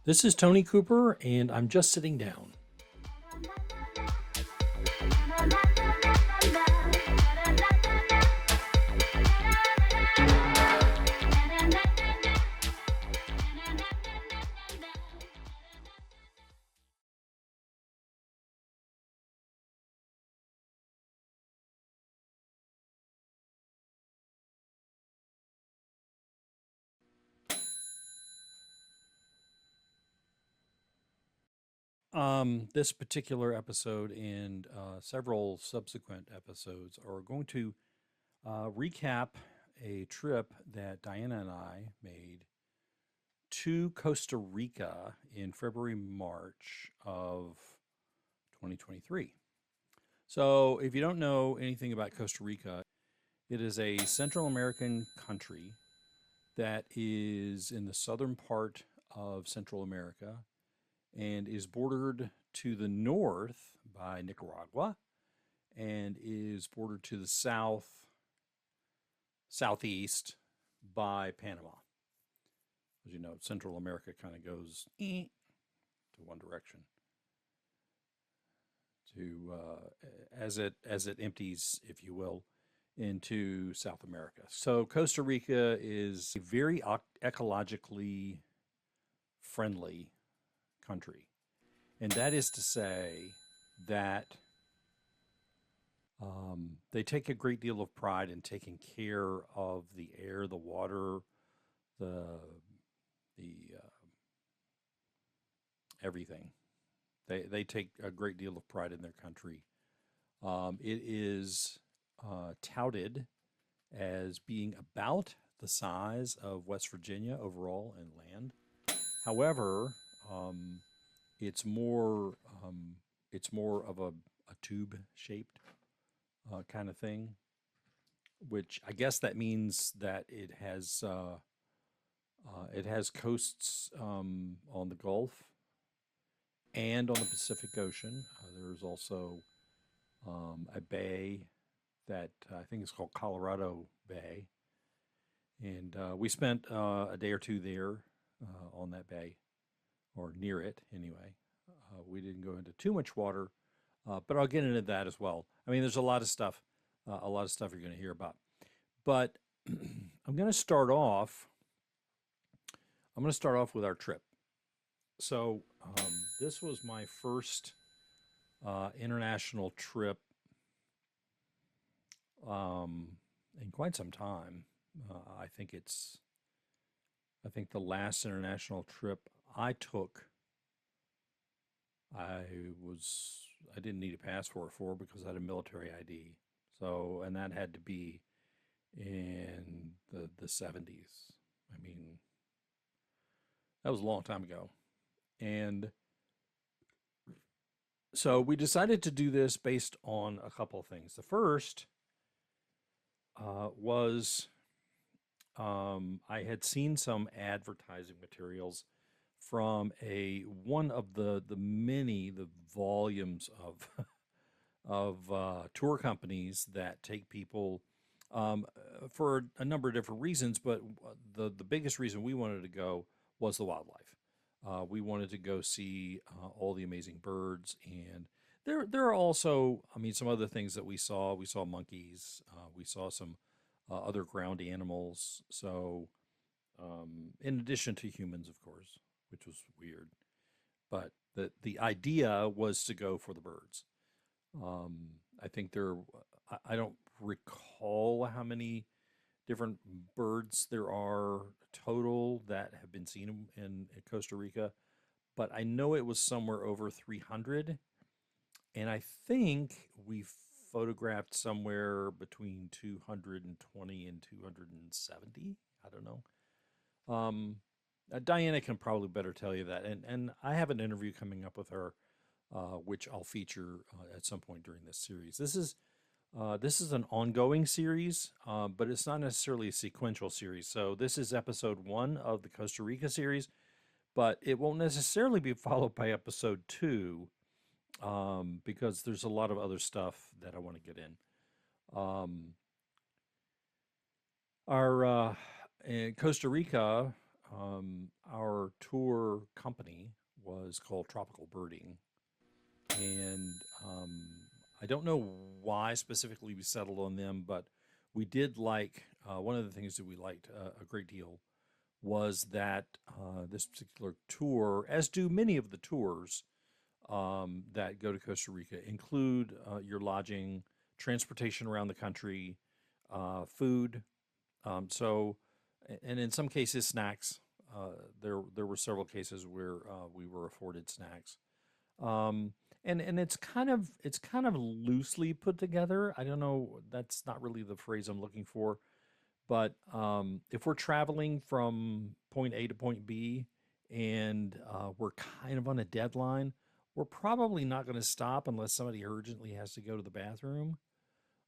This is Tony Cooper, and I'm just sitting down. This particular episode and several subsequent episodes are going to recap a trip that Diana and I made to Costa Rica in February, March of 2023. So, if you don't know anything about Costa Rica, it is a Central American country that is in the southern part of Central America and is bordered to the north by Nicaragua and is bordered to the southeast by Panama. As you know, Central America kind of goes to one direction to as it empties, if you will, into South America. So Costa Rica is a very ecologically friendly country. And that is to say that they take a great deal of pride in taking care of the air, the water, the everything. They take a great deal of pride in their country. It is touted as being about the size of West Virginia overall in land. However, um, it's more it's more of a tube shaped kind of thing, which I guess that means that it has coasts on the Gulf and on the Pacific Ocean. There's also a bay that I think is called Colorado Bay, and we spent a day or two there on that bay or near it anyway. We didn't go into too much water, but I'll get into that as well. I mean, there's a lot of stuff you're going to hear about. But I'm going to start off. I'm going to start off with our trip. So this was my first international trip in quite some time. I think it's. I think the last international trip I took, I was. I didn't need a passport for because I had a military ID. So, and that had to be in the 70s. I mean, that was a long time ago. And so we decided to do this based on a couple of things. The first was I had seen some advertising materials from a one of the volumes of tour companies that take people for a number of different reasons, but the biggest reason we wanted to go was the wildlife. We wanted to go see all the amazing birds, and there are also, I mean, some other things that we saw. We saw monkeys. We saw some other ground animals. So, in addition to humans, of course, which was weird, but the idea was to go for the birds. I think I don't recall how many different birds there are total that have been seen in Costa Rica, but I know it was somewhere over 300. And I think we photographed somewhere between 220 and 270. I don't know. Diana can probably better tell you that. And I have an interview coming up with her, which I'll feature at some point during this series. This is an ongoing series, but it's not necessarily a sequential series. So this is episode 1 of the Costa Rica series, but it won't necessarily be followed by episode 2 because there's a lot of other stuff that I want to get in. Our in Costa Rica, our tour company was called Tropical Birding, and I don't know why specifically we settled on them, but we did like one of the things that we liked a great deal was that this particular tour, as do many of the tours that go to Costa Rica, include your lodging, transportation around the country, food. So, and in some cases, snacks. There were several cases where we were afforded snacks. Um, and it's kind of loosely put together. I don't know. That's not really the phrase I'm looking for. But if we're traveling from point A to point B and we're kind of on a deadline, we're probably not going to stop unless somebody urgently has to go to the bathroom.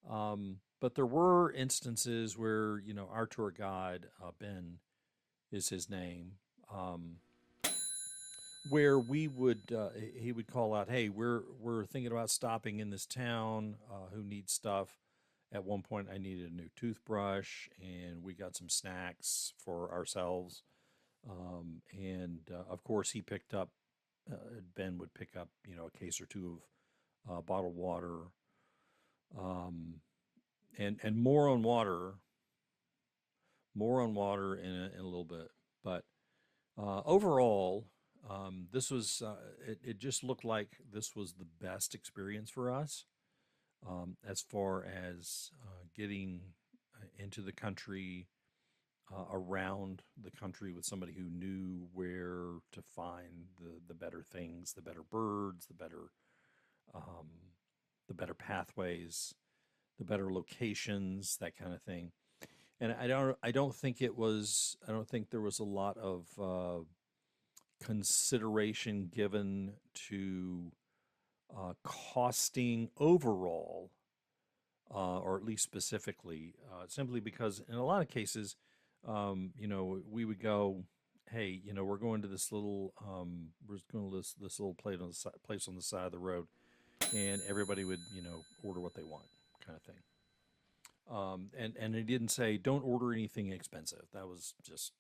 But there were instances where, our tour guide, Ben is his name, um, where he would call out, "Hey, we're thinking about stopping in this town. Who needs stuff?" At one point, I needed a new toothbrush, and we got some snacks for ourselves. And of course, he picked up. Ben would pick up, a case or two of bottled water, um, and more on water in a little bit. But overall, this was it just looked like this was the best experience for us as far as getting into the country, around the country with somebody who knew where to find the better things, the better birds, um, the better pathways, the better locations, that kind of thing. And I don't think there was a lot of consideration given to costing overall, or at least specifically, simply because in a lot of cases, we would go, hey, we're going to this little place on the side of the road, and everybody would, order what they want, kind of thing. And it didn't say don't order anything expensive. That was just,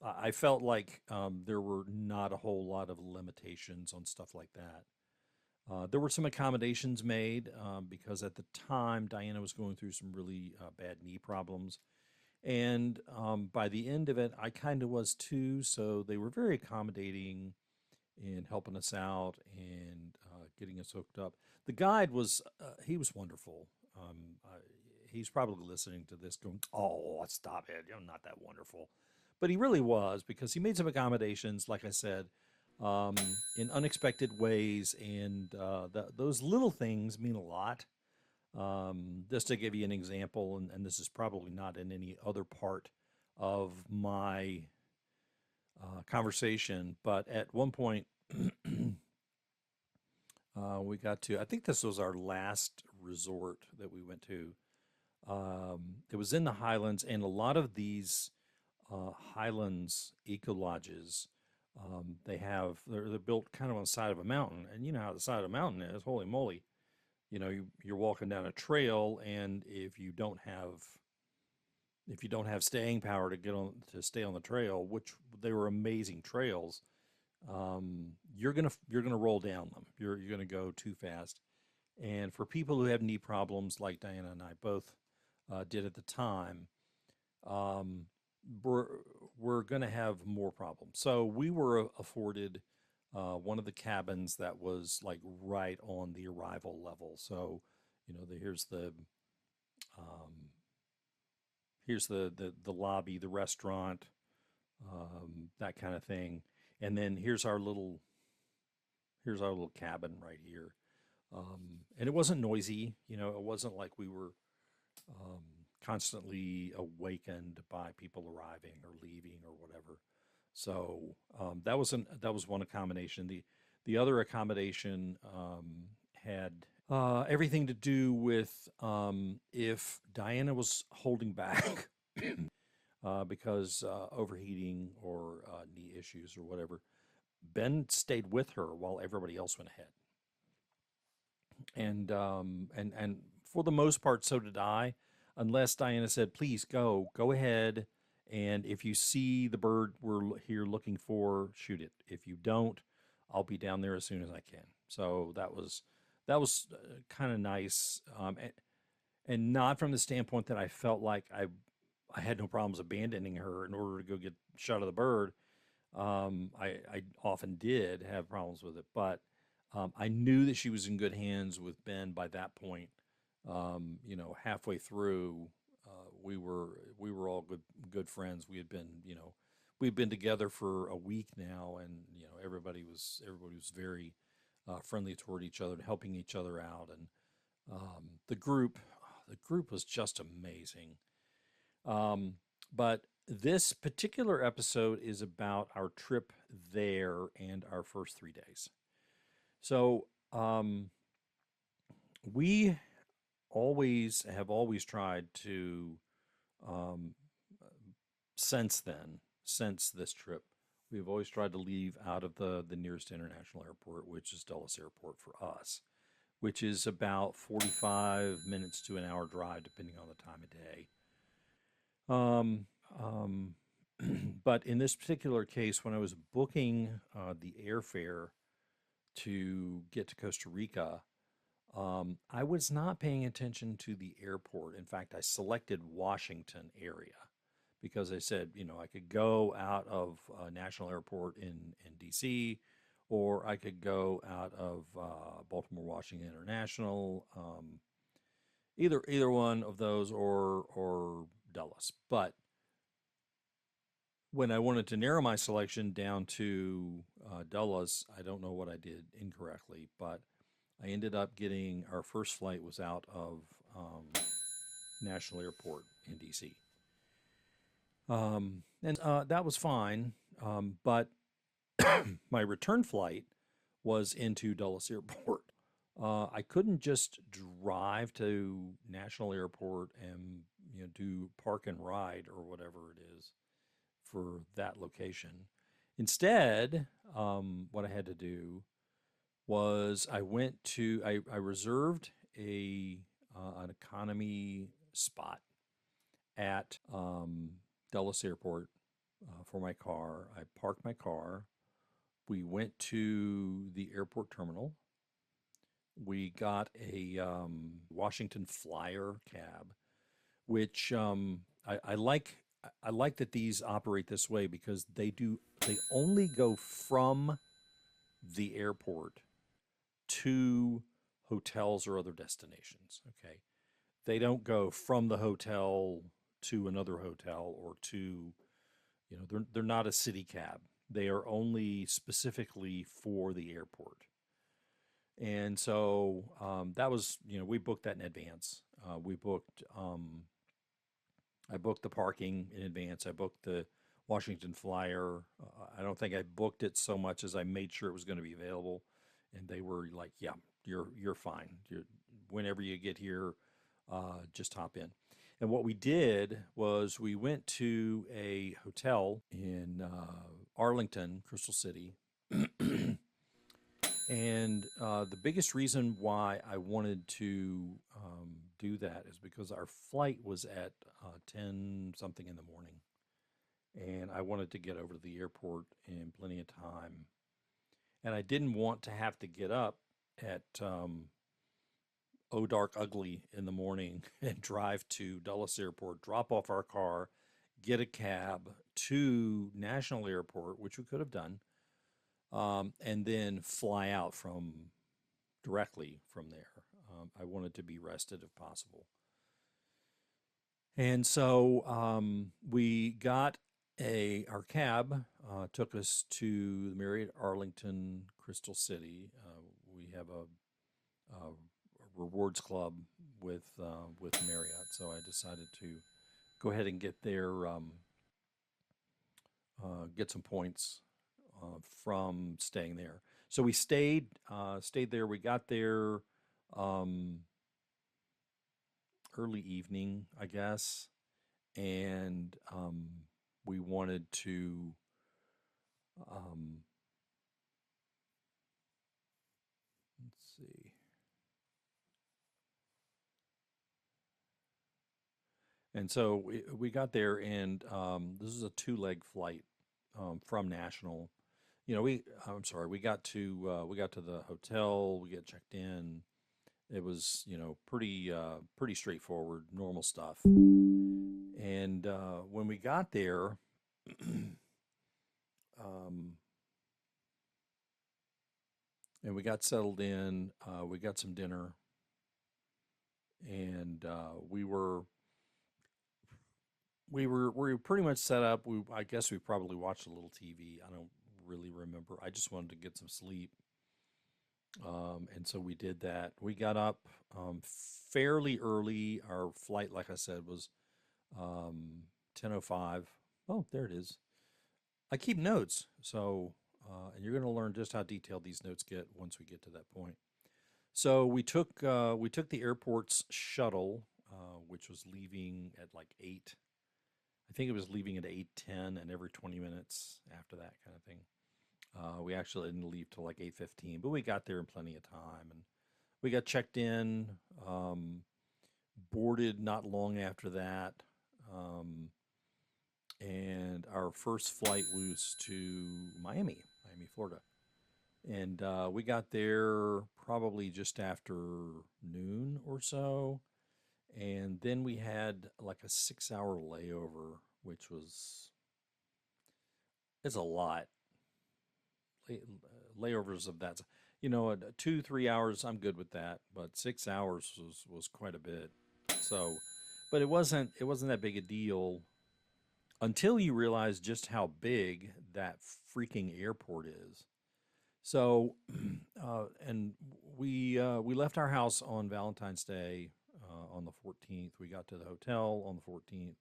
I felt like there were not a whole lot of limitations on stuff like that. There were some accommodations made because at the time Diana was going through some really bad knee problems. And by the end of it, I kind of was too. So they were very accommodating in helping us out and getting us hooked up. The guide he was wonderful. He's probably listening to this going, oh, stop it. You're not that wonderful. But he really was because he made some accommodations, like I said, in unexpected ways. And those little things mean a lot. Just to give you an example, and this is probably not in any other part of my conversation, but at one point, we got to, I think this was our last resort that we went to. It was in the Highlands, and a lot of these Highlands eco lodges, they're built kind of on the side of a mountain, and you know how the side of a mountain is. Holy moly! You're walking down a trail, and if you don't have staying power to stay on the trail, which they were amazing trails, you're gonna roll down them. You're gonna go too fast. And for people who have knee problems, like Diana and I both did at the time, um, we're we're gonna have more problems. So we were afforded one of the cabins that was like right on the arrival level. So um, here's the lobby, the restaurant, that kind of thing, and then here's our little cabin right here. And it wasn't noisy. It wasn't like we were um, constantly awakened by people arriving or leaving or whatever. So that was one accommodation. The other accommodation had everything to do with if Diana was holding back because overheating or knee issues or whatever. Ben stayed with her while everybody else went ahead, and for the most part, so did I, unless Diana said, "Please go ahead," And if you see the bird we're here looking for, shoot it. If you don't, I'll be down there as soon as I can. So that was kind of nice, and not from the standpoint that I felt like I had no problems abandoning her in order to go get a shot of the bird. I often did have problems with it, but I knew that she was in good hands with Ben by that point. Halfway through, we were all good friends. We'd been together for a week now, and everybody was very friendly toward each other and helping each other out, and the group was just amazing. Um, but this particular episode is about our trip there and our first 3 days. So we always tried to, um, since this trip, we've always tried to leave out of the nearest international airport, which is Dulles Airport for us, which is about 45 minutes to an hour drive, depending on the time of day. Um, um, but in this particular case, when I was booking the airfare to get to Costa Rica, I was not paying attention to the airport. In fact, I selected Washington area because I said, I could go out of National Airport in D.C., or I could go out of Baltimore Washington International. Either one of those, or Dulles. But when I wanted to narrow my selection down to Dulles, I don't know what I did incorrectly, but I ended up getting our first flight was out of National Airport in D.C. And that was fine, but my return flight was into Dulles Airport. I couldn't just drive to National Airport and do park and ride or whatever it is for that location. Instead, what I had to do was I reserved an economy spot at Dulles Airport for my car. I parked my car. We went to the airport terminal. We got a Washington Flyer cab, which I like. I like that these operate this way because they only go from the airport to hotels or other destinations. Okay, they don't go from the hotel to another hotel, or to, they're not a city cab. They are only specifically for the airport. And so that was, we booked that in advance. I booked the parking in advance. I booked the Washington Flyer. I don't think I booked it so much as I made sure it was going to be available, and they were like, "Yeah, you're fine. Whenever you get here, just hop in." And what we did was we went to a hotel in Arlington, Crystal City. And the biggest reason why I wanted to do that is because our flight was at 10 something in the morning. And I wanted to get over to the airport in plenty of time. And I didn't want to have to get up at oh dark ugly in the morning and drive to Dulles Airport, drop off our car, get a cab to National Airport, which we could have done, and then fly out directly from there. I wanted to be rested if possible. And so we got our cab, took us to the Marriott Arlington Crystal City. We have a rewards club with Marriott, so I decided to go ahead and get some points from staying there. So we stayed there. We got there um, early evening, I guess, and we wanted to. Um, let's see. And so we got there, and this is a two-leg flight from National. I'm sorry, we got to the hotel, we get checked in. It was, pretty straightforward, normal stuff. And when we got there, um, and we got settled in, we got some dinner, and we were pretty much set up. I guess we probably watched a little TV. I don't really remember. I just wanted to get some sleep. And so we did that. We got up fairly early. Our flight, like I said, was 10:05. Oh, there it is. I keep notes, so and you're going to learn just how detailed these notes get once we get to that point. So we took the airport's shuttle, which was leaving at like 8. I think it was leaving at 8:10, and every 20 minutes after that kind of thing. We actually didn't leave till like 8:15, but we got there in plenty of time, and we got checked in, boarded not long after that, um, and our first flight was to Miami, Florida, and we got there probably just after noon or so, and then we had like a 6-hour layover, which was it's a lot. Layovers of that. 2-3 hours, I'm good with that, but 6 hours was quite a bit. So, but it wasn't that big a deal until you realize just how big that freaking airport is. So, and we left our house on Valentine's Day on the 14th. We got to the hotel on the 14th,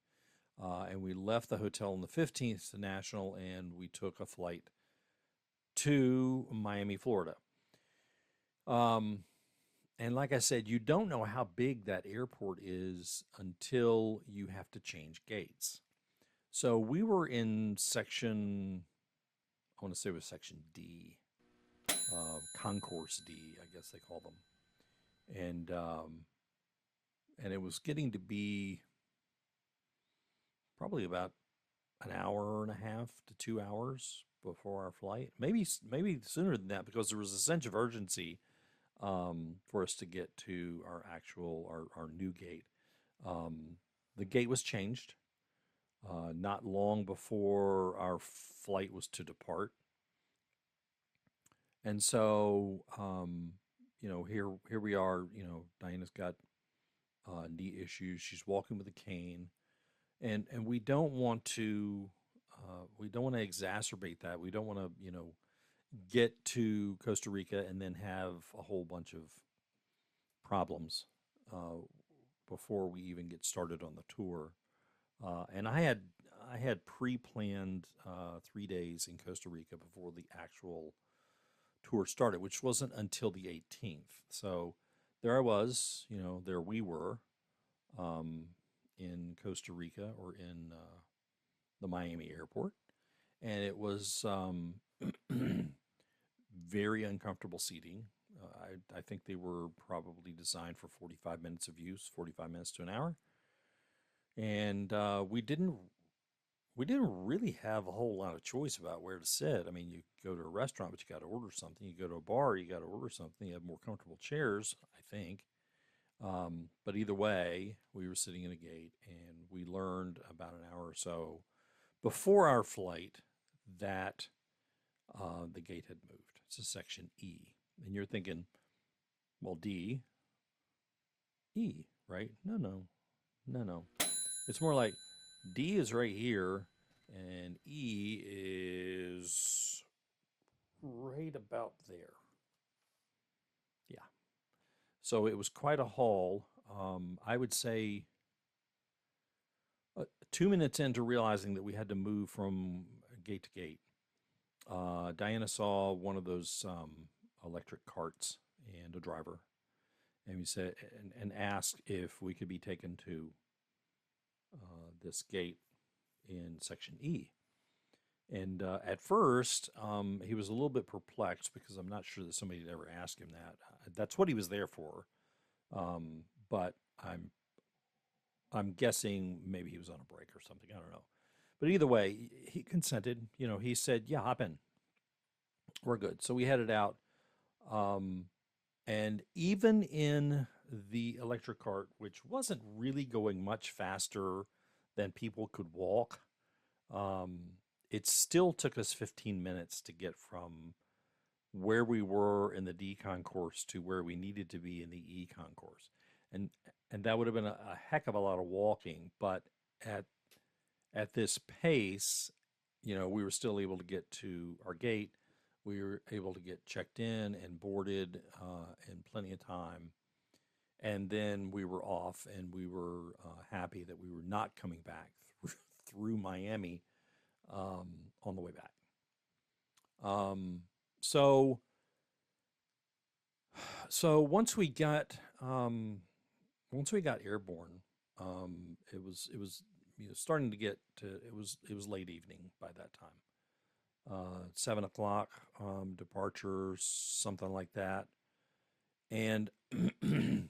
and we left the hotel on the 15th to National, and we took a flight to Miami, Florida. Um, and like I said, you don't know how big that airport is until you have to change gates. So we were in section, I want to say it was section D, concourse D, I guess they call them, and it was getting to be probably about an hour and a half to 2 hours before our flight. Maybe sooner than that, because there was a sense of urgency for us to get to our new gate. Um, the gate was changed not long before our flight was to depart, and so here we are. Diana's got knee issues. She's walking with a cane, and we don't want to exacerbate that. We don't want to get to Costa Rica and then have a whole bunch of problems uh, before we even get started on the tour. And I had pre-planned 3 days in Costa Rica before the actual tour started, which wasn't until the 18th. So there I was, there we were um, in Costa Rica, or in the Miami airport, and it was very uncomfortable seating. I think they were probably designed for 45 minutes of use, 45 minutes to an hour, and we didn't really have a whole lot of choice about where to sit. I mean, you go to a restaurant, but you got to order something. You go to a bar, you got to order something. You have more comfortable chairs, I think. But either way, we were sitting in a gate, and we learned about an hour or so before our flight that the gate had moved. It's a section E. And you're thinking, well, D, E, right? No, no, no, no. It's more like D is right here, and E is right about there. Yeah. So it was quite a haul. I would say 2 minutes into realizing that we had to move from gate to gate, Diana saw one of those electric carts and a driver, and we said and asked if we could be taken to this gate in section E. And at first, he was a little bit perplexed, because I'm not sure that somebody had ever asked him that. That's what he was there for. But I'm I'm guessing maybe he was on a break or something. I don't know. But either way, he consented. He said, "Yeah, hop in. We're good." So we headed out. Um, and even in the electric cart, which wasn't really going much faster than people could walk, um, it still took us 15 minutes to get from where we were in the decon course to where we needed to be in the econ course. And and that would have been a heck of a lot of walking, but at at this pace, we were still able to get to our gate. We were able to get checked in and boarded in plenty of time. And then we were off, and we were happy that we were not coming back through Miami on the way back. Um, so, so once we got airborne, it was starting to get to it was late evening by that time. 7 o'clock departure, something like that. And let's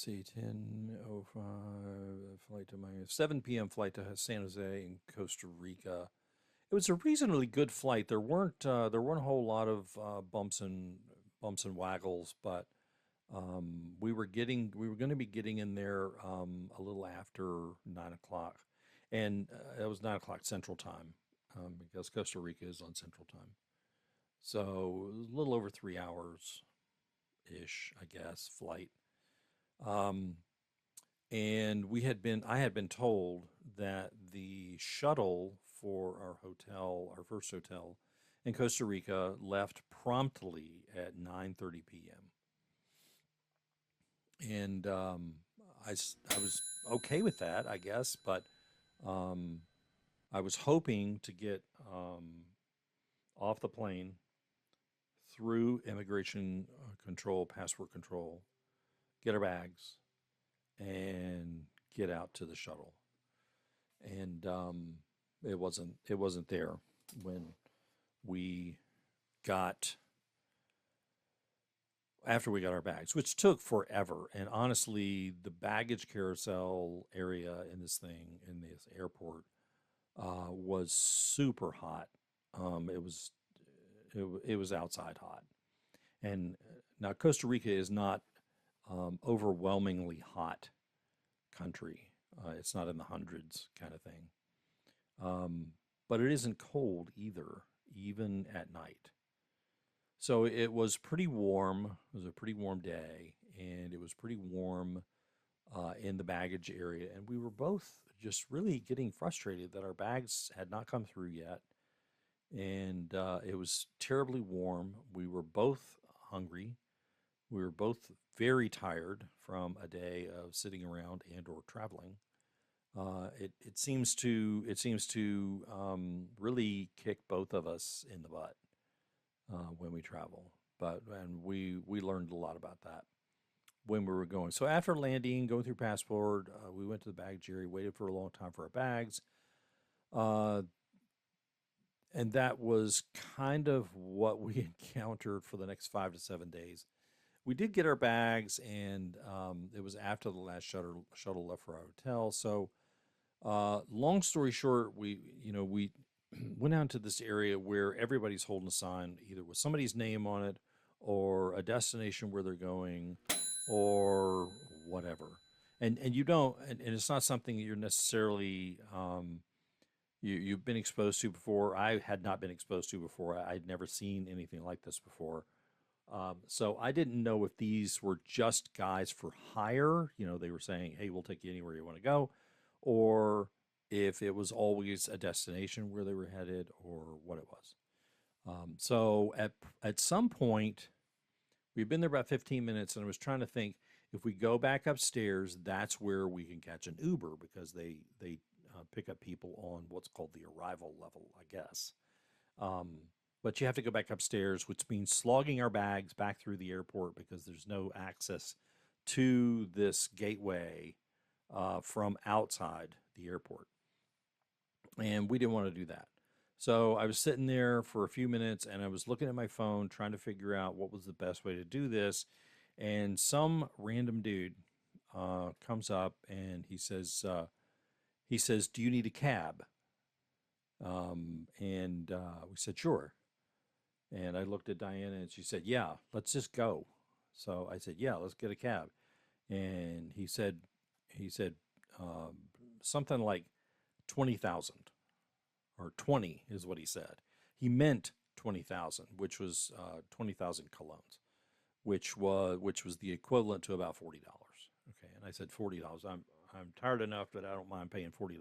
see, 10:05 flight to Miami, 7 p.m. flight to San Jose in Costa Rica. It was a reasonably good flight. There weren't a whole lot of bumps and waggles, but we were going to be getting in there a little after 9 o'clock, and it was 9 o'clock Central Time because Costa Rica is on Central Time. So it was a little over 3 hours ish, I guess, flight. Um, and I had been told that the shuttle for our hotel, our first hotel in Costa Rica, left promptly at 9:30 p.m. And I was okay with that, I guess, but um, I was hoping to get off the plane through immigration control, passport control, get our bags, and get out to the shuttle. And it wasn't there when we got after we got our bags, which took forever. And honestly, the baggage carousel area in this airport, was super hot. It was outside hot, and now Costa Rica is not overwhelmingly hot country. It's not in the hundreds kind of thing, um, but it isn't cold either, even at night. So it was pretty warm. It was a pretty warm day, and it was pretty warm in the baggage area. And we were both just really getting frustrated that our bags had not come through yet. And it was terribly warm. We were both hungry. We were both very tired from a day of sitting around and or traveling. It seems to really kick both of us in the butt when we travel. And we learned a lot about that when we were going. So after landing, going through passport, we went to the baggage area, waited for a long time for our bags, uh, and that was kind of what we encountered for the next 5 to 7 days. We did get our bags, and it was after the last shuttle left for our hotel. So, long story short, we went out to this area where everybody's holding a sign, either with somebody's name on it, or a destination where they're going, or whatever. And you don't, and it's not something that you're necessarily you've been exposed to before. I had not been exposed to before. I'd never seen anything like this before. So I didn't know if these were just guys for hire. They were saying, "Hey, we'll take you anywhere you want to go," or if it was always a destination where they were headed, or what it was. So at some point, we've been there about 15 minutes, and I was trying to think, if we go back upstairs, that's where we can catch an Uber, because they pick up people on what's called the arrival level, I guess. Um, but you have to go back upstairs, which means slogging our bags back through the airport, because there's no access to this gateway from outside the airport. And we didn't want to do that. So I was sitting there for a few minutes, and I was looking at my phone trying to figure out what was the best way to do this. And some random dude comes up and he says, "Do you need a cab?" And we said, "Sure." And I looked at Diana and she said, "Yeah, let's just go." So I said, "Yeah, let's get a cab." And he said um, something like 20,000 or 20 is what he said. He meant 20,000, which was 20,000 colognes, which was the equivalent to about $40. Okay, and I said $40. I'm tired enough that I don't mind paying $40.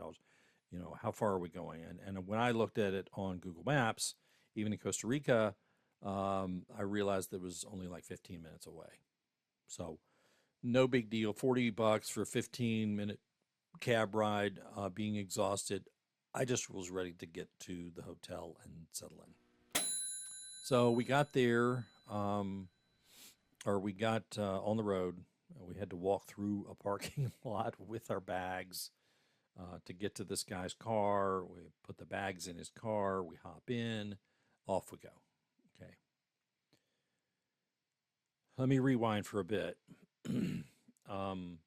How far are we going? And when I looked at it on Google Maps, even in Costa Rica, I realized it was only like 15 minutes away. So no big deal. $40 for a 15-minute cab ride. Being exhausted, I just was ready to get to the hotel and settle in. So we got there, or we got on the road. We had to walk through a parking lot with our bags to get to this guy's car. We put the bags in his car. We hop in. Off we go. Okay. Let me rewind for a bit. um,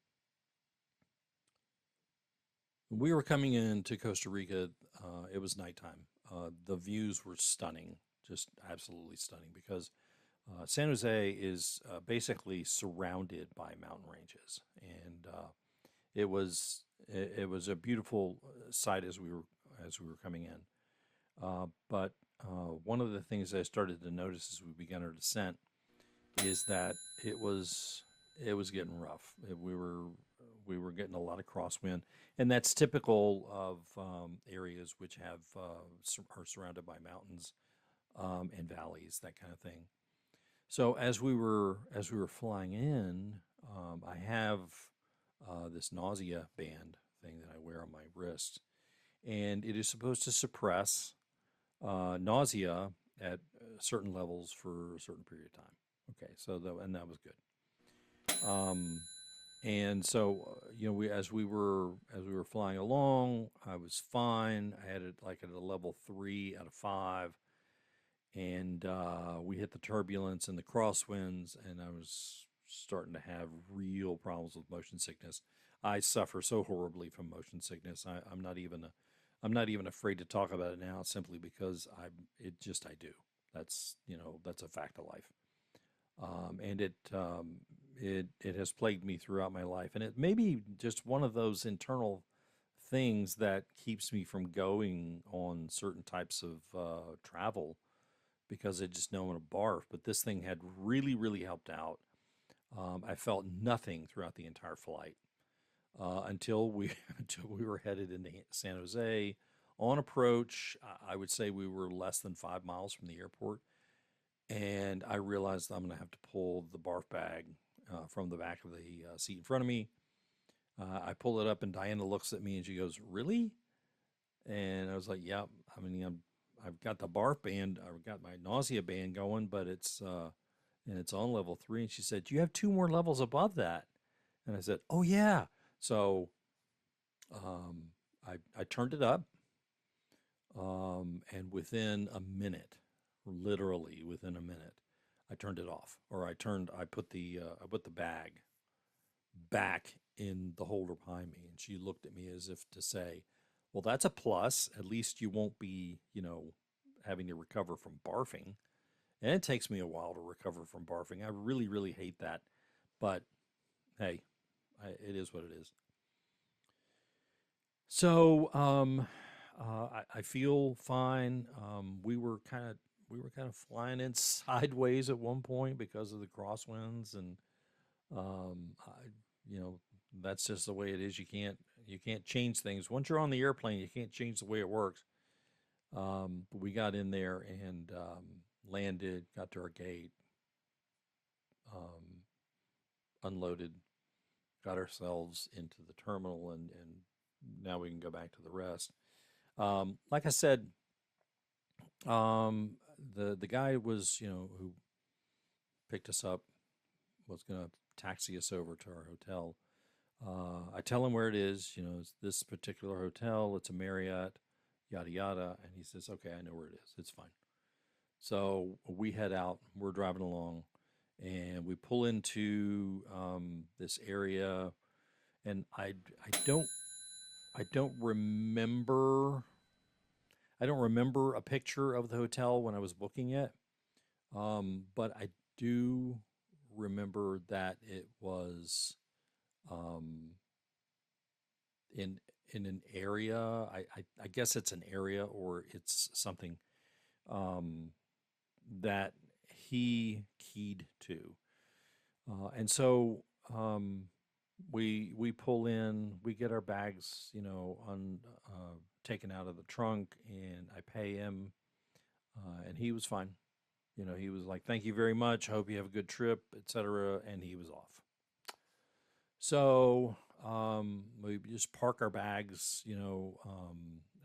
when we were coming into Costa Rica, it was nighttime. The views were stunning, just absolutely stunning, because San Jose is basically surrounded by mountain ranges, and it was a beautiful sight as we were coming in. But one of the things I started to notice as we began our descent is that it was getting rough. We were getting a lot of crosswind, and that's typical of areas which are surrounded by mountains and valleys, that kind of thing. So as we were flying in, I have this nausea band thing that I wear on my wrist, and it is supposed to suppress nausea at certain levels for a certain period of time. Okay, and that was good. Um, and so as we were flying along, I was fine. I had it like at a level 3 out of 5, and we hit the turbulence and the crosswinds, and I was starting to have real problems with motion sickness. I suffer so horribly from motion sickness. I'm not even afraid to talk about it now, simply because I do. That's a fact of life. And it has plagued me throughout my life, and it may be just one of those internal things that keeps me from going on certain types of travel, because I just know I'm going to barf. But this thing had really, really helped out. I felt nothing throughout the entire flight until we until we were headed into San Jose. On approach, I would say we were less than 5 miles from the airport, and I realized I'm going to have to pull the barf bag from the back of the seat in front of me. I pull it up, and Diana looks at me and she goes, "Really?" And I was like, "Yeah. I mean, I've got the barf band, I've got my nausea band going, but it's on level 3." And she said, "You have 2 more levels above that." And I said, "Oh yeah." So um, I turned it up, and within a minute, literally within a minute, I turned it off, or I put the bag back in the holder behind me, and she looked at me as if to say, "Well, that's a plus. At least you won't be, having to recover from barfing." And it takes me a while to recover from barfing. I really, really hate that, but hey, it is what it is. So I feel fine. We were kind of flying in sideways at one point because of the crosswinds, and I, you know that's just the way it is. You can't change things once you're on the airplane. You can't change the way it works. But we got in there and landed, got to our gate, um, unloaded, got ourselves into the terminal, and now we can go back to the rest. Like I said, um, the guy was, who picked us up, was going to taxi us over to our hotel. I tell him where it is. It's this particular hotel. It's a Marriott, yada yada. And he says, "Okay, I know where it is. It's fine." So we head out. We're driving along, and we pull into this area, and I don't remember a picture of the hotel when I was booking it, but I do remember that it was um, in an area. I guess it's an area, or it's something um, that he keyed to, and so we pull in, we get our bags, taken out of the trunk, and I pay him, and he was fine. He was like, "Thank you very much. Hope you have a good trip, etc." And he was off. So we just park our bags,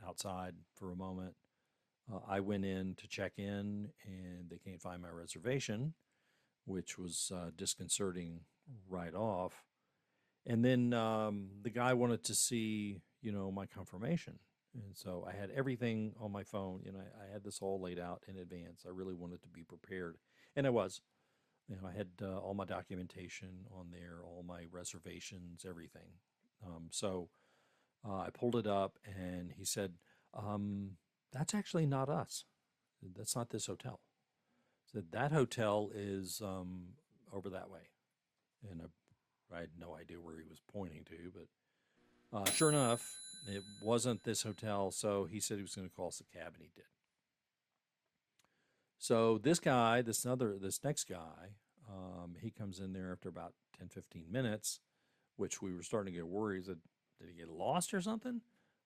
outside for a moment. I went in to check in, and they can't find my reservation, which was disconcerting right off. And then the guy wanted to see, my confirmation. And so I had everything on my phone. I had this all laid out in advance. I really wanted to be prepared. And I was. I had all my documentation on there, all my reservations, everything. So I pulled it up, and he said, "That's actually not us. That's not this hotel." Said that hotel is over that way, and I had no idea where he was pointing to, but sure enough, it wasn't this hotel. So he said he was going to call us a cab, and he did. So this next guy, he comes in there after about 10, 15 minutes, which we were starting to get worried. That did he get lost or something?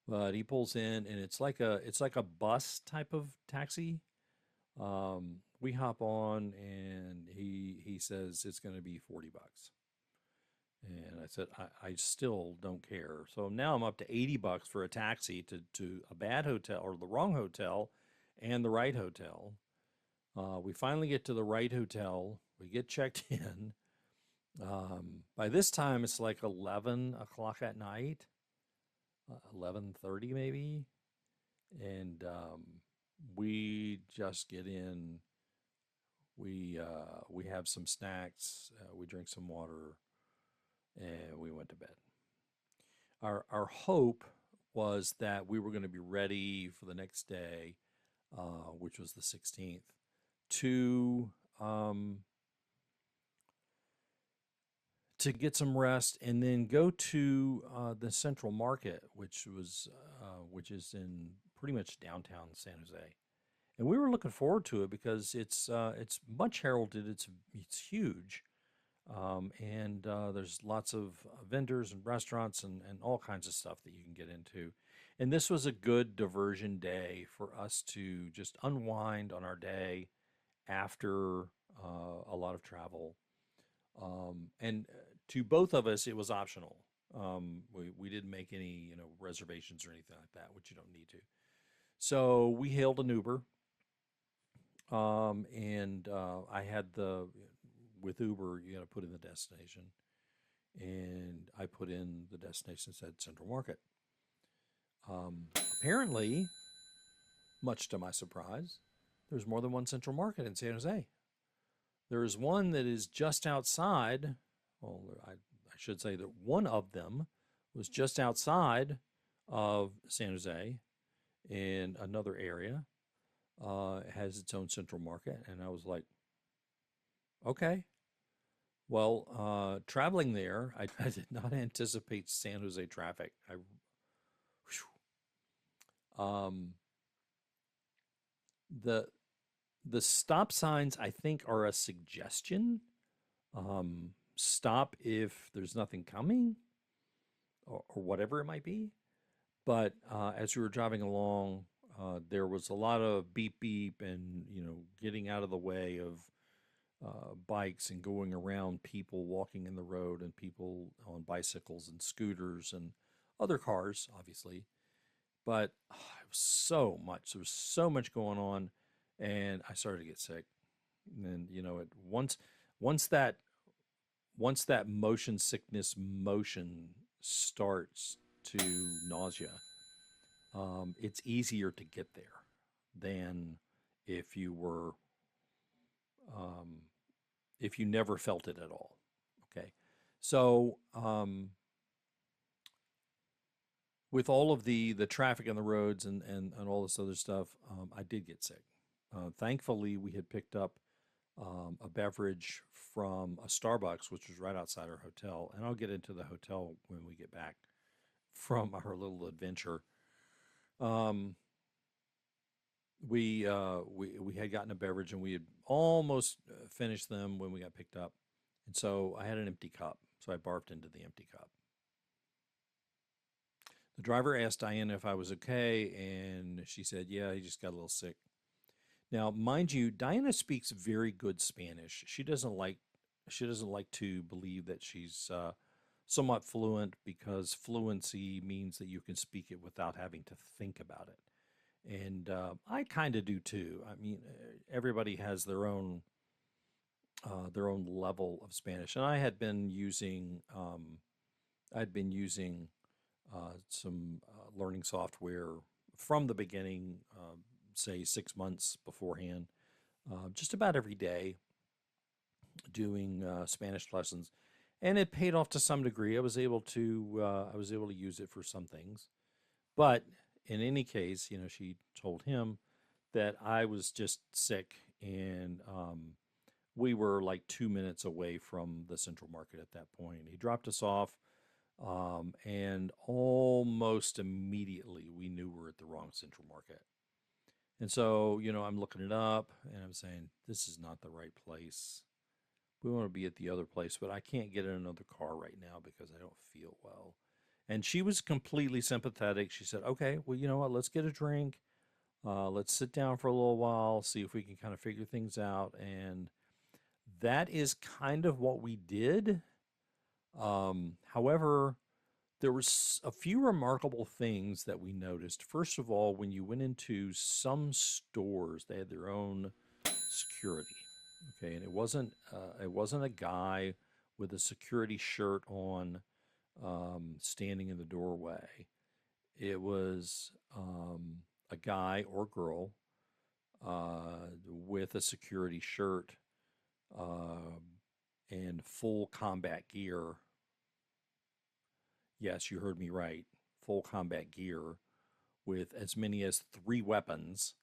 But he pulls in, and it's like a bus type of taxi. We hop on, and he says it's going to be $40. And I said, I still don't care. So now I'm up to $80 for a taxi to a bad hotel, or the wrong hotel, and the right hotel. We finally get to the right hotel. We get checked in. By this time, it's like 11 o'clock at night, 11:30 maybe, and we just get in. We have some snacks. We drink some water, and we went to bed. Our hope was that we were going to be ready for the next day, which was the 16th, to um, to get some rest and then go to the Central Market, which is in pretty much downtown San Jose. And we were looking forward to it because it's much heralded. It's huge, and there's lots of vendors and restaurants and all kinds of stuff that you can get into. And this was a good diversion day for us to just unwind on our day after a lot of travel. And to both of us, it was optional. We didn't make any reservations or anything like that, which you don't need to. So we hailed an Uber, and I had the with Uber you got to put in the destination, and I put in the destination that said Central Market. Um, Apparently, much to my surprise, there's more than one Central Market in San Jose. There is one that is just outside. Well, I should say that one of them was just outside of San Jose in another area. It has its own Central Market, and I was like, okay. Well, traveling there, I did not anticipate San Jose traffic. Um, the the stop signs, I think, are a suggestion. Stop if there's nothing coming, or whatever it might be. But as we were driving along, there was a lot of beep beep, and getting out of the way of bikes, and going around people walking in the road, and people on bicycles and scooters and other cars, obviously. But it was so much. There was so much going on, and I started to get sick. And then once that once that motion sickness motion starts to nausea, it's easier to get there than if you were um, if you never felt it at all. Okay. So, with all of the traffic on the roads and all this other stuff, I did get sick. Thankfully, we had picked up a beverage from a Starbucks, which was right outside our hotel. And I'll get into the hotel when we get back from our little adventure. Um, we had gotten a beverage and we had almost finished them when we got picked up, and so I had an empty cup, so I barfed into the empty cup. The driver asked Diana if I was okay, and she said, "Yeah, he just got a little sick." Now, mind you, Diana speaks very good Spanish. She doesn't like to believe that she's somewhat fluent, because fluency means that you can speak it without having to think about it. And I kind of do too. I mean, everybody has their own level of Spanish, and I'd been using some learning software from the beginning, say 6 months beforehand, just about every day, doing Spanish lessons, and it paid off to some degree. I was able to use it for some things, but in any case, she told him that I was just sick, and we were like 2 minutes away from the Central Market at that point. He dropped us off, and almost immediately we knew we were at the wrong Central Market. And so, I'm looking it up and I'm saying, this is not the right place. We want to be at the other place, but I can't get in another car right now because I don't feel well. And she was completely sympathetic. She said, okay, well, you know what? Let's get a drink. Let's sit down for a little while, see if we can kind of figure things out. And that is kind of what we did. However, there was a few remarkable things that we noticed. First of all, when you went into some stores, they had their own security. Okay, and it wasn't a guy with a security shirt on, standing in the doorway. It was a guy or girl with a security shirt, uh, and full combat gear. Yes, you heard me right. Full combat gear with as many as three weapons,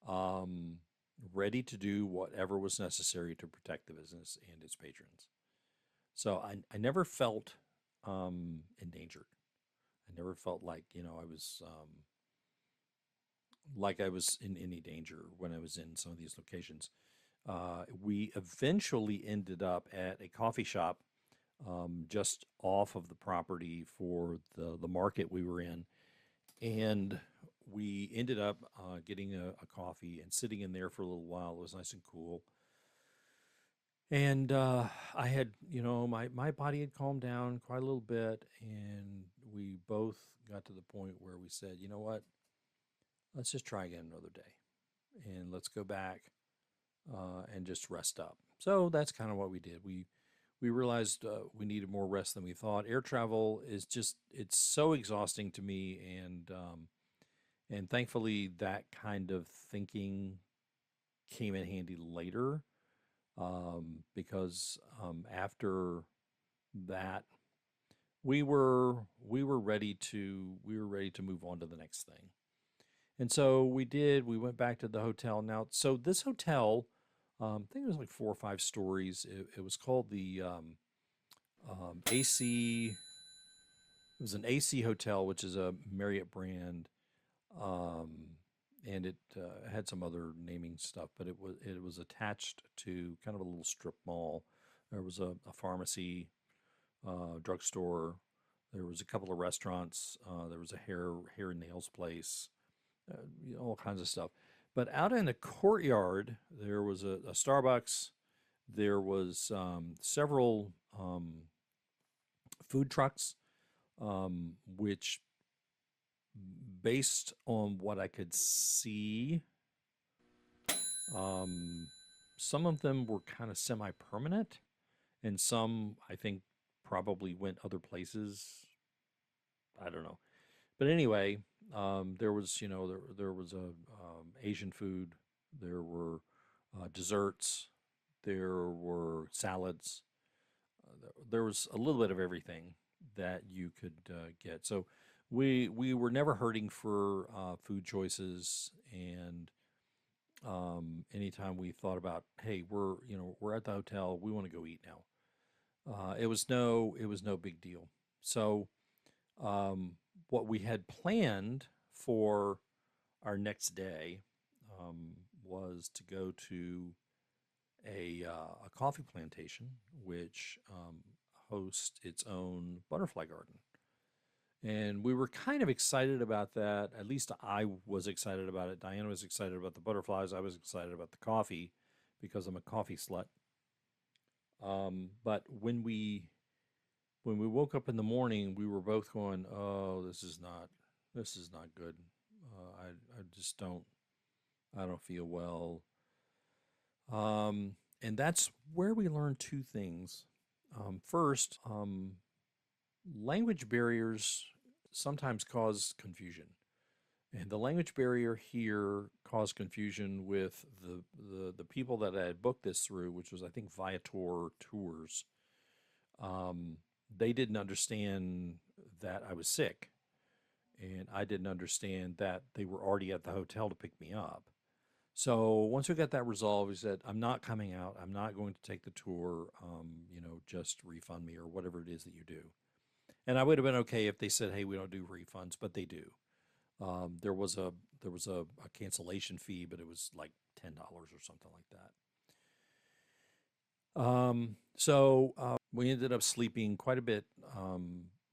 um, ready to do whatever was necessary to protect the business and its patrons. So I never felt endangered. I never felt like I was in any danger when I was in some of these locations. We eventually ended up at a coffee shop, just off of the property for the market we were in, and we ended up getting a coffee and sitting in there for a little while. It was nice and cool, and I had, my body had calmed down quite a little bit, and we both got to the point where we said, you know what, let's just try again another day, and let's go back and just rest up. So that's kind of what we did. We realized we needed more rest than we thought. Air travel is it's so exhausting to me, and thankfully that kind of thinking came in handy later, because after that we were ready to move on to the next thing. And so we did. We went back to the hotel. Now, so this hotel, I think it was like 4 or 5 stories. It was called the AC. It was an AC hotel, which is a Marriott brand, um, and it had some other naming stuff. But it was attached to kind of a little strip mall. There was a pharmacy, drugstore. There was a couple of restaurants. There was a hair and nails place, all kinds of stuff. But out in the courtyard, there was a Starbucks. There was several food trucks, which, based on what I could see, um, some of them were kind of semi-permanent, and some, I think, probably went other places. I don't know. But anyway, there was a Asian food. There were desserts. There were salads. There was a little bit of everything that you could get. So we were never hurting for food choices, and anytime we thought about, hey, we're at the hotel, we want to go eat now. It was no big deal. So um, what we had planned for our next day was to go to a coffee plantation, which hosts its own butterfly garden. And we were kind of excited about that. At least I was excited about it. Diana was excited about the butterflies. I was excited about the coffee because I'm a coffee slut. But when we woke up in the morning, we were both going, "Oh, this is not good. I just I don't feel well." And that's where we learned two things. First, language barriers sometimes cause confusion. And the language barrier here caused confusion with the people that I had booked this through, which was, I think, Viator Tours. Um, they didn't understand that I was sick, and I didn't understand that they were already at the hotel to pick me up. So once we got that resolved, we said, I'm not coming out. I'm not going to take the tour. Just refund me or whatever it is that you do. And I would have been okay if they said, hey, we don't do refunds, but they do. There was a cancellation fee, but it was like $10 or something like that. So we ended up sleeping quite a bit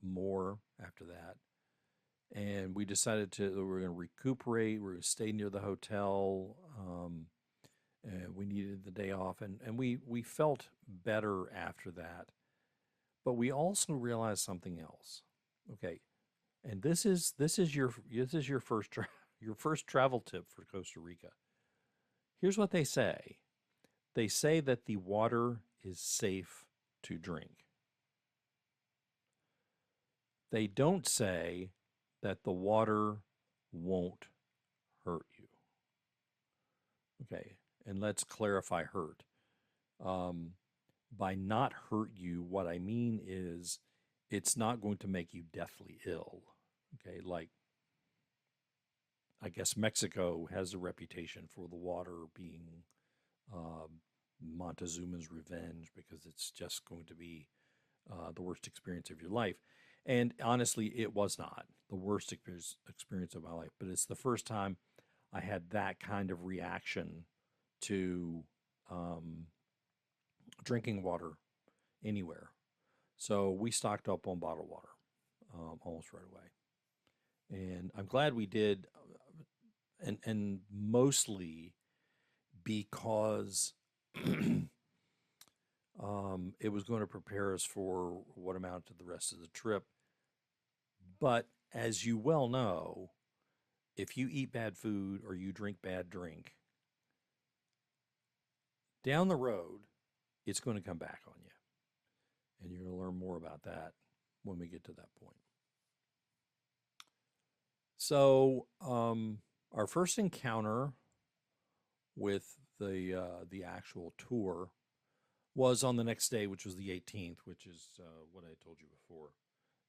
more after that, and we decided we were going to recuperate. We were going to stay near the hotel. And we needed the day off, and we felt better after that. But we also realized something else. Okay, and this is your your first travel tip for Costa Rica. Here's what they say. They say that the water is safe to drink. They don't say that the water won't hurt you. Okay, and let's clarify hurt. Um, by not hurt you, what I mean is it's not going to make you deathly ill. Okay, like I guess Mexico has a reputation for the water being uh, Montezuma's revenge because it's just going to be the worst experience of your life. And honestly, it was not the worst experience of my life, but it's the first time I had that kind of reaction to um, drinking water anywhere. So we stocked up on bottled water almost right away. And I'm glad we did, and mostly because it was going to prepare us for what amounted to the rest of the trip. But as you well know, if you eat bad food or you drink bad drink, down the road, it's going to come back on you. And you're going to learn more about that when we get to that point. So, our first encounter with the actual tour was on the next day, which was the 18th, which is what I told you before,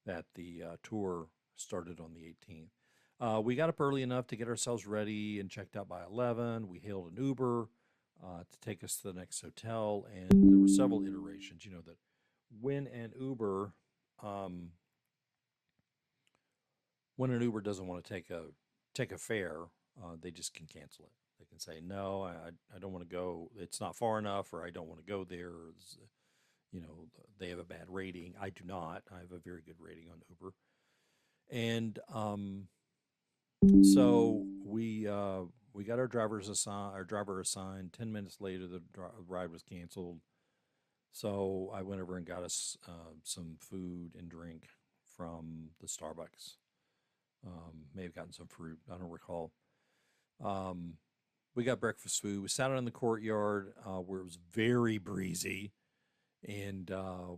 that the tour started on the 18th. We got up early enough to get ourselves ready and checked out by 11. We hailed an Uber to take us to the next hotel, and there were several iterations. You know that when an Uber um, when an Uber doesn't want to take a fare, they just can cancel it. They can say no, I don't want to go. It's not far enough, or I don't want to go there. You know, they have a bad rating. I do not. I have a very good rating on Uber, and so we got our driver assigned. 10 minutes later, the ride was canceled. So I went over and got us some food and drink from the Starbucks. May have gotten some fruit. I don't recall. Um, we got breakfast food. We sat out in the courtyard where it was very breezy and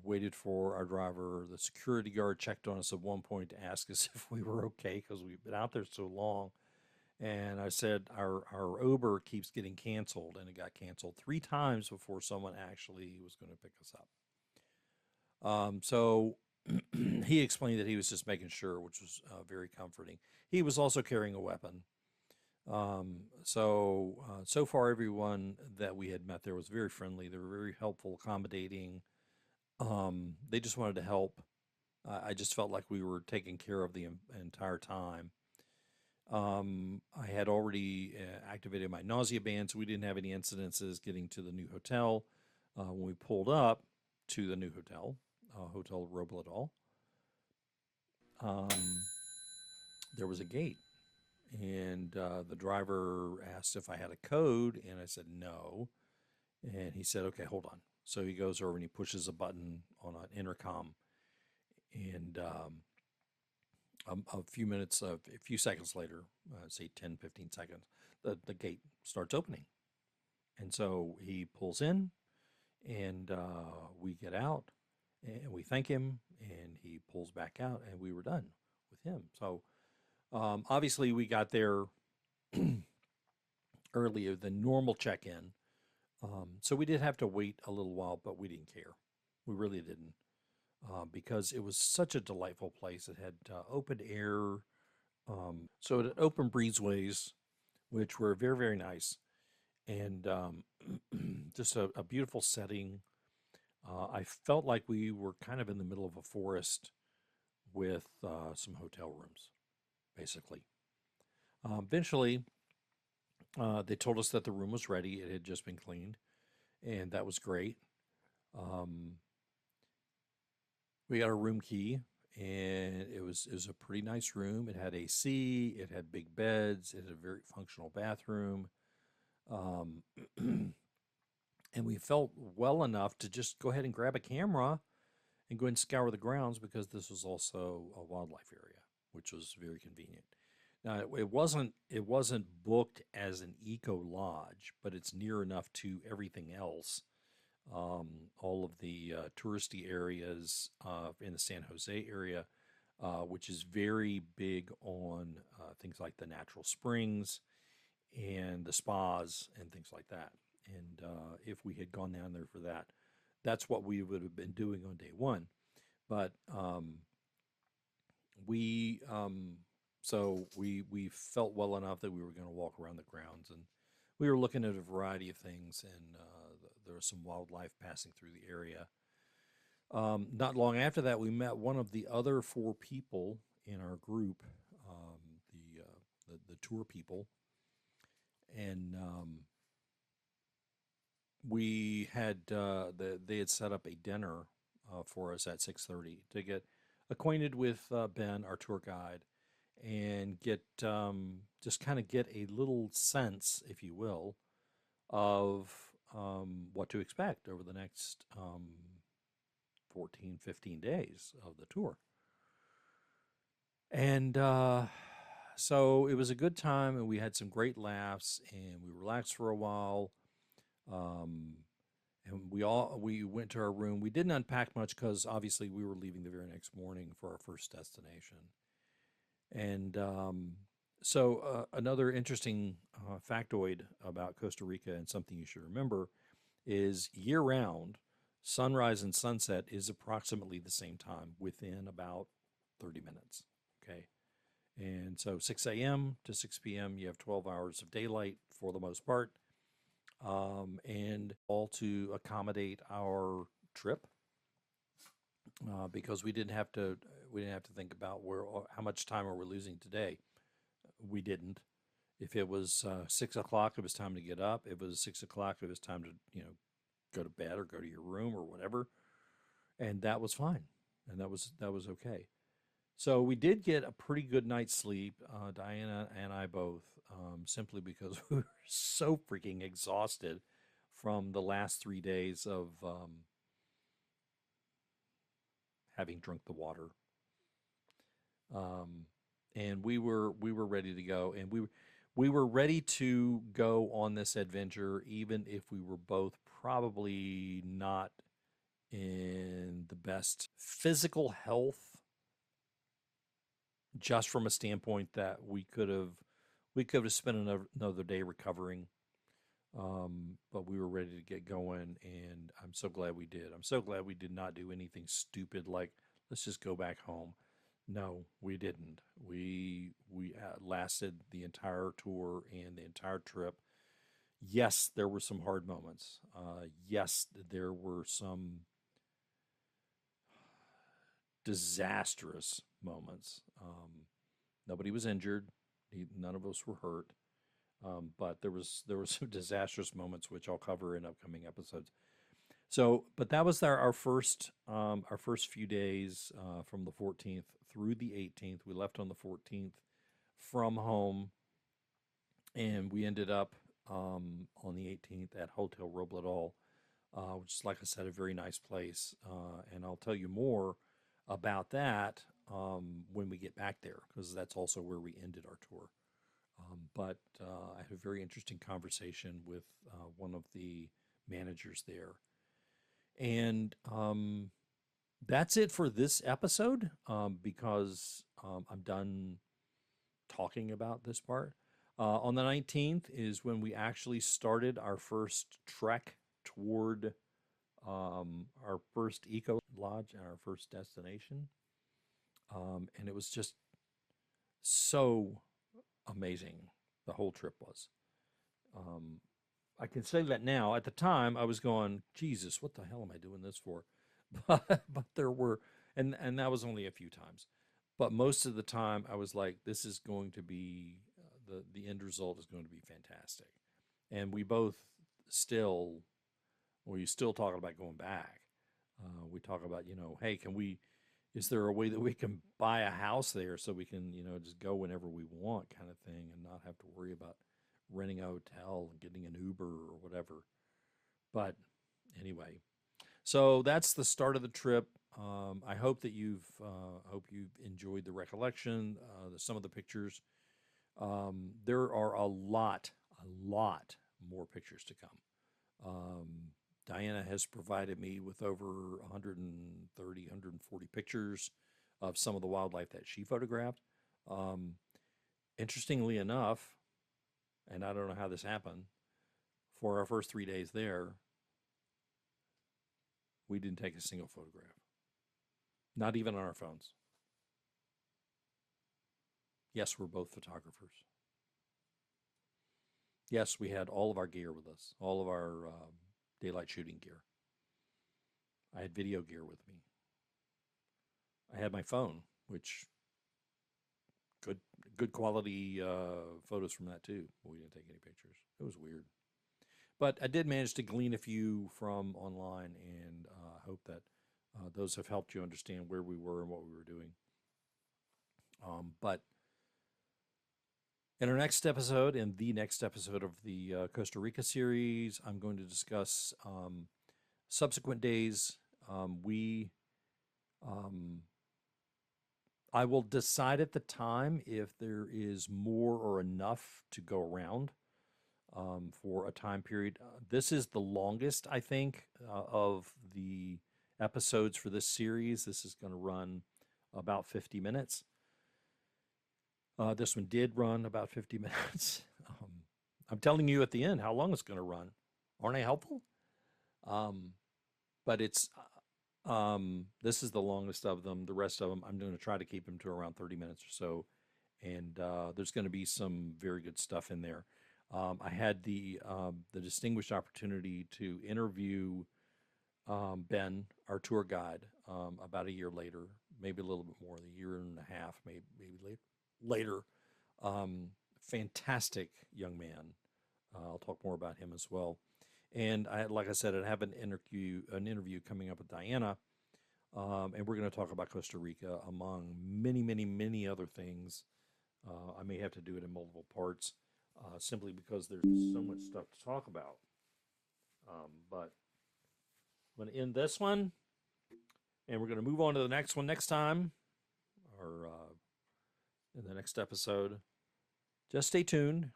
waited for our driver. The security guard checked on us at one point to ask us if we were okay because we've been out there so long. And I said, our Uber keeps getting canceled, and it got canceled 3 times before someone actually was going to pick us up. So he explained that he was just making sure, which was very comforting. He was also carrying a weapon. So far, everyone that we had met there was very friendly. They were very helpful, accommodating. They just wanted to help. I just felt like we were taken care of the entire time. I had already activated my nausea ban, so we didn't have any incidences getting to the new hotel. When we pulled up to the new hotel, Hotel Robledal, um, there was a gate, and the driver asked if I had a code, and I said no. And he said, "Okay, hold on." So he goes over and he pushes a button on an intercom, and a few seconds later, say 10, 15 seconds, the gate starts opening. And so he pulls in, and we get out, and we thank him, and he pulls back out, and we were done with him. So obviously, we got there earlier than normal check in. So we did have to wait a little while, but we didn't care. We really didn't. Because it was such a delightful place. It had open air, so it had open breezeways, which were very, very nice, and just a beautiful setting. I felt like we were kind of in the middle of a forest with some hotel rooms, basically. Eventually, they told us that the room was ready. It had just been cleaned, and that was great. Um, we got a room key, and it was a pretty nice room. It had AC, it had big beds, it had a very functional bathroom, um, and we felt well enough to just go ahead and grab a camera and go and scour the grounds because this was also a wildlife area, which was very convenient. Now it wasn't booked as an eco lodge, but it's near enough to everything else, all of the touristy areas in the San Jose area, which is very big on things like the natural springs and the spas and things like that. And if we had gone down there for that, that's what we would have been doing on day one. But we we felt well enough that we were going to walk around the grounds, and we were looking at a variety of things, and there was some wildlife passing through the area. Not long after that, we met one of the other 4 people in our group, the tour people, and they had set up a dinner for us at 6:30 to get acquainted with Ben, our tour guide, and get just kind of get a little sense, if you will, of what to expect over the next 14, 15 days of the tour. And so it was a good time, and we had some great laughs, and we relaxed for a while. Um, and we went to our room. We didn't unpack much because obviously we were leaving the very next morning for our first destination. And another interesting factoid about Costa Rica, and something you should remember, is year round, sunrise and sunset is approximately the same time, within about 30 minutes. Okay. And so 6 a.m. to 6 p.m., you have 12 hours of daylight for the most part, and all to accommodate our trip, because we didn't have to think about how much time are we losing today. We didn't. If it was 6 o'clock, it was time to get up. If it was 6 o'clock, it was time to go to bed or go to your room or whatever, and that was fine, and that was okay. So we did get a pretty good night's sleep, Diana and I both, simply because we were so freaking exhausted from the last 3 days of having drunk the water, um, and we were ready to go, and we were ready to go on this adventure, even if we were both probably not in the best physical health, just from a standpoint that we could have We could have spent another day recovering, but we were ready to get going, and I'm so glad we did. I'm so glad we did not do anything stupid like let's just go back home. No, we didn't. We lasted the entire tour and the entire trip. Yes, there were some hard moments. Yes, there were some disastrous moments. Nobody was injured. None of us were hurt. But there were some disastrous moments which I'll cover in upcoming episodes. So, but that was our first few days from the 14th through the 18th. We left on the 14th from home, and we ended up on the 18th at Hotel Robledal, which is, like I said, a very nice place. And I'll tell you more about that when we get back there, because that's also where we ended our tour. But I had a very interesting conversation with one of the managers there. And that's it for this episode because I'm done talking about this part. On the 19th is when we actually started our first trek toward our first eco lodge and our first destination. And it was just so amazing. The whole trip was. I can say that now. At the time, I was going, Jesus, what the hell am I doing this for? But there were, and that was only a few times. But most of the time, I was like, this is going to be, the end result is going to be fantastic. And we still talking about going back. We talk about, hey, is there a way that we can buy a house there so we can, just go whenever we want kind of thing and not have to worry about renting a hotel and getting an Uber or whatever. But anyway, so that's the start of the trip. I hope that you've enjoyed the recollection, some of the pictures. There are a lot more pictures to come. Diana has provided me with over 130, 140 pictures of some of the wildlife that she photographed. Interestingly enough, and I don't know how this happened, for our first 3 days there, we didn't take a single photograph. Not even on our phones. Yes, we're both photographers. Yes, we had all of our gear with us, all of our daylight shooting gear. I had video gear with me. I had my phone, which good quality photos from that too. We didn't take any pictures. It was weird. But I did manage to glean a few from online, and I hope that those have helped you understand where we were and what we were doing. But in our next episode, in the next episode of the Costa Rica series, I'm going to discuss subsequent days. I will decide at the time if there is more or enough to go around for a time period. This is the longest, I think, of the episodes for this series. This is going to run about 50 minutes. This one did run about 50 minutes. I'm telling you at the end how long it's going to run. Aren't I helpful? But it's this is the longest of them. The rest of them, I'm going to try to keep them to around 30 minutes or so. And there's going to be some very good stuff in there. I had the distinguished opportunity to interview Ben, our tour guide, about a year later, maybe a little bit more, a year and a half, maybe later. Fantastic young man. I'll talk more about him as well. And like I said, I have an interview coming up with Diana, and we're going to talk about Costa Rica among many, many, many other things. I may have to do it in multiple parts, simply because there's so much stuff to talk about. But I'm going to end this one, and we're going to move on to the next one next time, or in the next episode. Just stay tuned.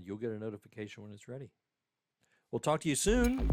You'll get a notification when it's ready. We'll talk to you soon.